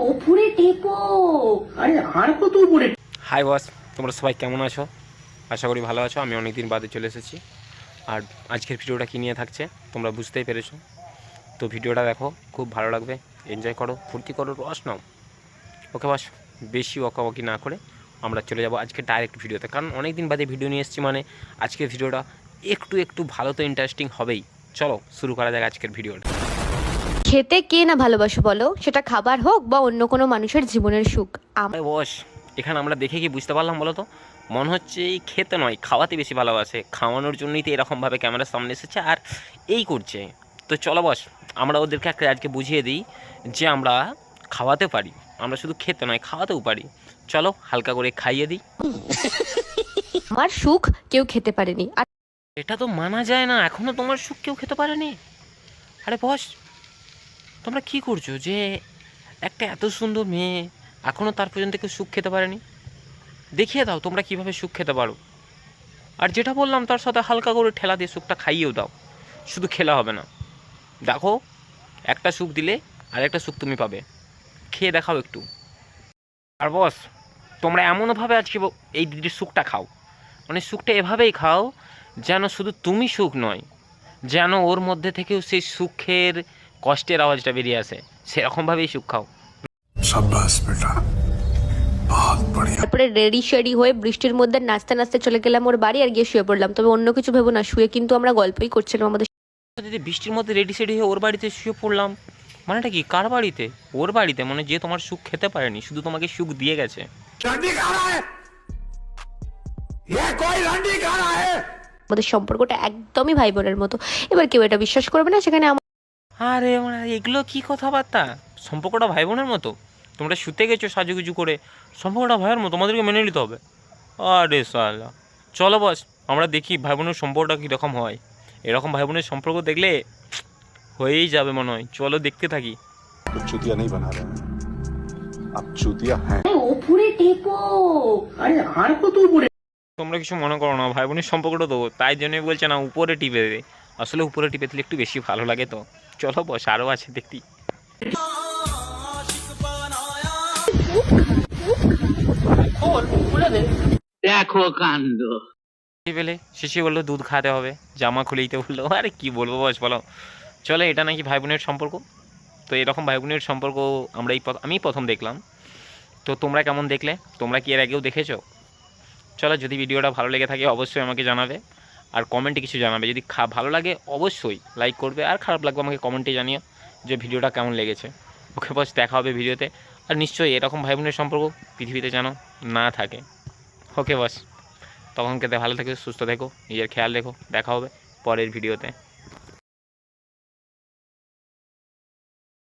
ওপরে টেপো, আরে আর কত উপরে। হাই বস, তোমরা সবাই কেমন আছো? আশা করি ভালো আছো। আমি অনেক দিন বাদে চলে এসেছি। আর আজকের ভিডিওটা কী নিয়ে থাকছে তোমরা বুঝতেই পেরেছো। তো ভিডিওটা দেখো, খুব ভালো লাগবে। এনজয় করো, ফুর্তি করো, রস নাও। ওকে বস, বেশি ওকাবকি না করে আমরা চলে যাবো আজকে ডাইরেক্ট ভিডিওতে। কারণ অনেক দিন বাদে ভিডিও নিয়ে এসেছি, মানে আজকের ভিডিওটা একটু ভালো তো ইন্টারেস্টিং হবেই। চলো শুরু করা যাক আজকের ভিডিওটা। খেতে কে না ভালোবাসো বলো, সেটা খাবার হোক বা অন্য কোনো মানুষের জীবনের সুখ। বস, এখানে আমরা দেখে কি বুঝতে পারলাম বলো তো? মনে হচ্ছে এই খেতে নয়, খাওয়াতে বেশি ভালোবাসে। খাওয়ানোর জন্যই তো এরকমভাবে ক্যামেরার সামনে এসেছে আর এই করছে। তো চলো বস, আমরা ওদেরকে একটা আজকে বুঝিয়ে দিই যে আমরা খাওয়াতে পারি। আমরা শুধু খেতে নয়, খাওয়াতেও পারি। চলো হালকা করে খাইয়ে দিই। আমার সুখ কেউ খেতে পারেনি। আর এটা তো মানা যায় না, এখনও তোমার সুখ কেউ খেতে পারেনি। আরে বস, তোমরা কি করছো যে একটা এত সুন্দর মেয়ে এখনও তার পর্যন্ত কেউ সুখ খেতে পারেনি? দেখিয়ে দাও তোমরা কিভাবে সুখ খেতে পারো। আর যেটা বললাম তার সাথে হালকা করে ঠেলা দিয়ে সুখটা খাইয়েও দাও। শুধু খেলা হবে না, দেখো একটা সুখ দিলে আর একটা সুখ তুমি পাবে। খেয়ে দেখাও একটু। আর বস, তোমরা এমনভাবে আজকে এই দিদির সুখটা খাও, মানে সুখটা এভাবেই খাও যেন শুধু তুমি সুখ নয়, যেন ওর মধ্যে থেকেও সেই সুখের কষ্টের আওয়াজটা বেরিয়ে আসে। সেরকমভাবেই সুখ খাও। शाबाश बेटा, बहुत बढ़िया। তারপরে রেডি শেডি হয়ে বৃষ্টির মধ্যে নাচতে নাচতে চলে গেলাম ওর বাড়ি আর গিয়ে শুয়ে পড়লাম। তবে অন্য কিছু ভেবো না, শুয়ে কিন্তু আমরা গল্পই করছিলাম আমাদের। যদি বৃষ্টির মধ্যে রেডি সেডি হয়ে ওর বাড়িতে শুয়ে পড়লাম, মানেটা কি? কার বাড়িতে? ওর বাড়িতে, মানে যে তোমার সুখ খেতে পারেনি, শুধু তোমাকে সুখ দিয়ে গেছে। আমাদের সম্পর্কটা একদমই ভাই বোনের মতো। এবার কেউ এটা বিশ্বাস করবে না, সেখানে আরে মানে এগুলো কি কথাবার্তা? সম্পর্কটা ভাই বোনের মতো? তোমরা শুতে গেছো সাজুগুজু করে, সম্পর্কটা ভাইয়ের মতো তোমাদেরকে মেনে নিতে হবে? আরে সালা, চলো বস আমরা দেখি ভাই বোনের সম্পর্কটা কীরকম হয়। এরকম ভাই বোনের সম্পর্ক দেখলে হয়েই যাবে মনে হয়। চলো দেখতে থাকি। चूतिया नहीं बना रहे हैं, आप चूतिया हैं। ওপরে টেপো, আরে আর কত উপরে। তোমরা কিছু মনে করো না, ভাই বোনের সম্পর্কটা তো তাই জন্যই বলছে না উপরে টিপে দে। আসলে উপরে টিপে দিলে একটু বেশি ভালো লাগে। তো চলো বস, আরও আছে দেখতি। দেখো কাণ্ড। পেলে শেষে বললো দুধ খাওয়াতে হবে, জামা খুলেইতে বললো। আরে কি বলবো বস বলো। চলো, এটা নাকি ভাই বোনের সম্পর্ক। তো এরকম ভাই বোনের সম্পর্ক আমি প্রথম দেখলাম। তো তোমরা কেমন দেখলে? তোমরা কি এর আগেও দেখেছো? চলো, যদি ভিডিওটা ভালো লেগে থাকে অবশ্যই আমাকে জানাবে, আর কমেন্টে কিছু জানাবে। যদি ভালো লাগে অবশ্যই লাইক করবে, আর খারাপ লাগবে আমাকে কমেন্টে জানিও যে ভিডিওটা কেমন লেগেছে। ওকে বস, দেখা হবে ভিডিওতে। আর নিশ্চয়ই এরকম ভাই বোনের সম্পর্ক পৃথিবীতে যেন না থাকে। ওকে বস, তখন খেতে ভালো থেকো, সুস্থ থেকো, নিজের খেয়াল রেখো। দেখা হবে পরের ভিডিওতে।